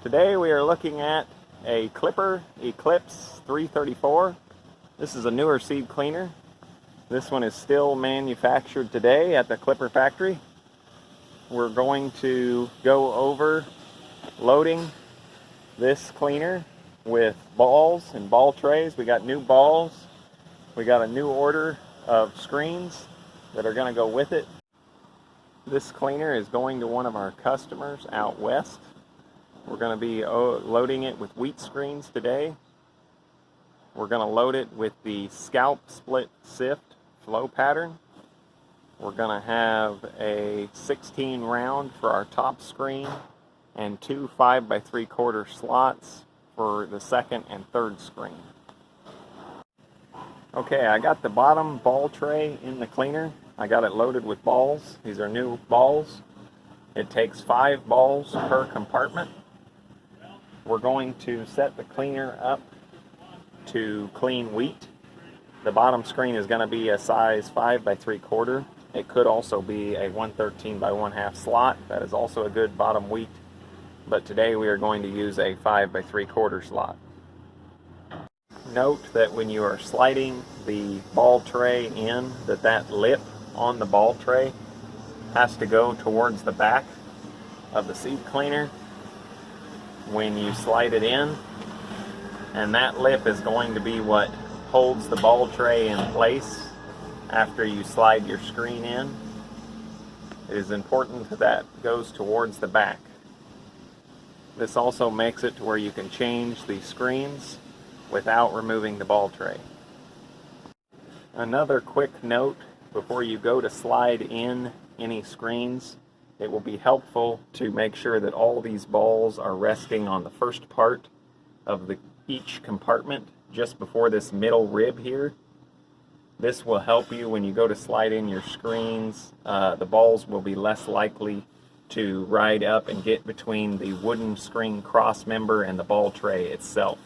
Today we are looking at a clipper Eclipse 334. This is a newer seed cleaner. This one is still manufactured today at the clipper factory. We're going to go over loading this cleaner with balls and ball trays. We got new balls. We got a new order of screens that are going to go with it. This cleaner is going to one of our customers out west. We're going to be loading it with wheat screens today. We're going to load it with the scalp split sift flow pattern. We're going to have a 16 round for our top screen and two 5x3/4 slots for the second and third screen. Okay, I got the bottom ball tray in the cleaner. I got it loaded with balls. These are new balls. It takes 5 balls per compartment. We're going to set the cleaner up to clean wheat. The bottom screen is going to be a size 5x3/4. It could also be a 113x1/2 slot. That is also a good bottom wheat. But today we are going to use a 5x3/4 slot. Note that when you are sliding the ball tray in, that lip on the ball tray has to go towards the back of the seed cleaner when you slide it in, and that lip is going to be what holds the ball tray in place after you slide your screen in. It is important that that goes towards the back. This also makes it to where you can change the screens without removing the ball tray. Another quick note before you go to slide in any screens, it will be helpful to make sure that all these balls are resting on the first part of each compartment just before this middle rib here. This will help you when you go to slide in your screens. The balls will be less likely to ride up and get between the wooden screen cross member and the ball tray itself.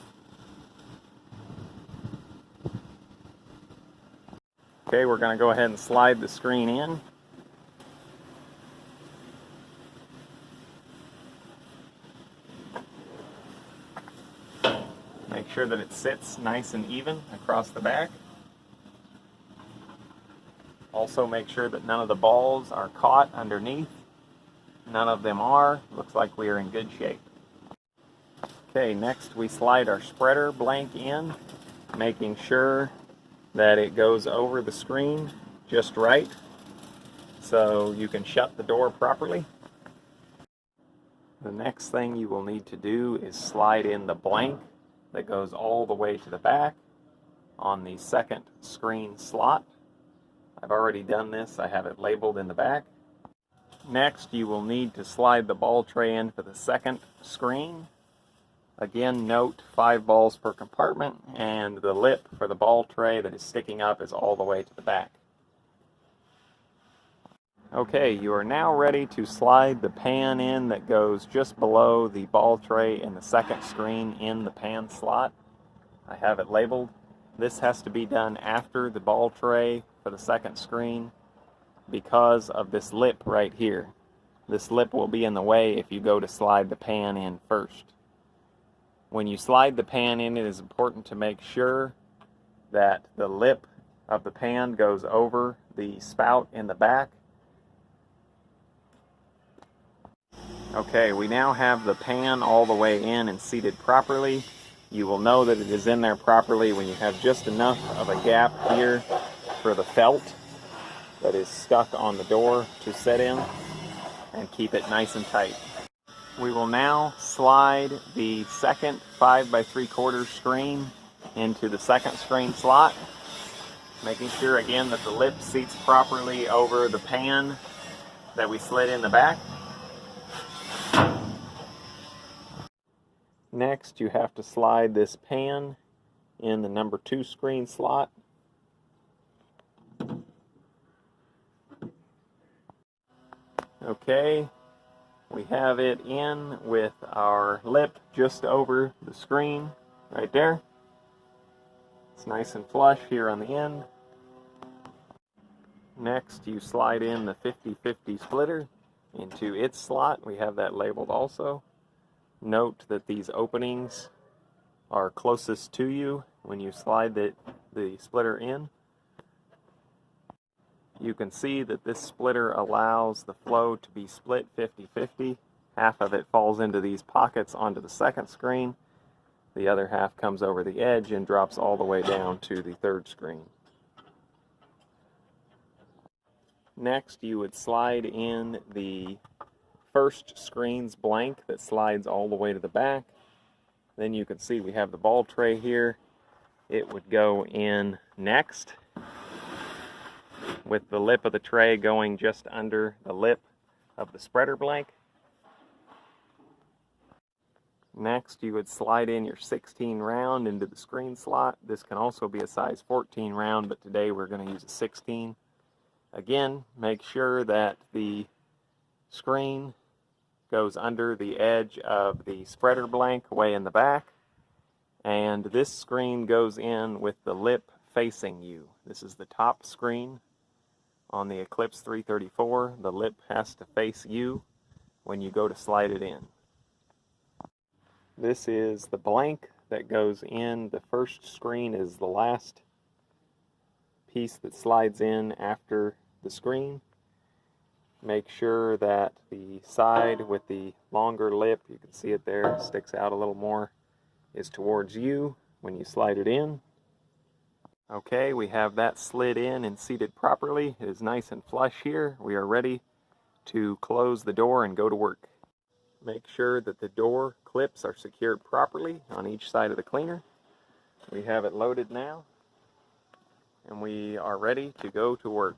Okay, we're going to go ahead and slide the screen in. Make sure that it sits nice and even across the back. Also make sure that none of the balls are caught underneath. None of them are. Looks like we are in good shape. Okay, next we slide our spreader blank in, making sure that it goes over the screen just right so you can shut the door properly. The next thing you will need to do is slide in the blank that goes all the way to the back on the second screen slot. I've already done this. I have it labeled in the back. Next, you will need to slide the ball tray in for the second screen. Again, note 5 balls per compartment, and the lip for the ball tray that is sticking up is all the way to the back. Okay, you are now ready to slide the pan in that goes just below the ball tray in the second screen in the pan slot. I have it labeled. This has to be done after the ball tray for the second screen because of this lip right here. This lip will be in the way if you go to slide the pan in first. When you slide the pan in, it is important to make sure that the lip of the pan goes over the spout in the back. Okay, we now have the pan all the way in and seated properly. You will know that it is in there properly when you have just enough of a gap here for the felt that is stuck on the door to set in and keep it nice and tight. We will now slide the second 5x3/4 screen into the second screen slot, making sure again that the lip seats properly over the pan that we slid in the back. Next, you have to slide this pan in the number 2 screen slot. Okay, we have it in with our lip just over the screen right there. It's nice and flush here on the end. Next, you slide in the 50/50 splitter into its slot. We have that labeled also. Note that these openings are closest to you when you slide the splitter in. You can see that this splitter allows the flow to be split 50-50. Half of it falls into these pockets onto the second screen. The other half comes over the edge and drops all the way down to the third screen. Next, you would slide in the first screen's blank that slides all the way to the back. Then you can see we have the ball tray here. It would go in next, with the lip of the tray going just under the lip of the spreader blank. Next, you would slide in your 16 round into the screen slot. This can also be a size 14 round, but today we're going to use a 16. Again, make sure that the screen goes under the edge of the spreader blank way in the back, and this screen goes in with the lip facing you. This is the top screen on the Eclipse 334. The lip has to face you when you go to slide it in. This is the blank that goes in. The first screen is the last piece that slides in after the screen. Make sure that the side with the longer lip, you can see it there, sticks out a little more, is towards you when you slide it in. Okay, we have that slid in and seated properly. It is nice and flush here. We are ready to close the door and go to work. Make sure that the door clips are secured properly on each side of the cleaner. We have it loaded now, and we are ready to go to work.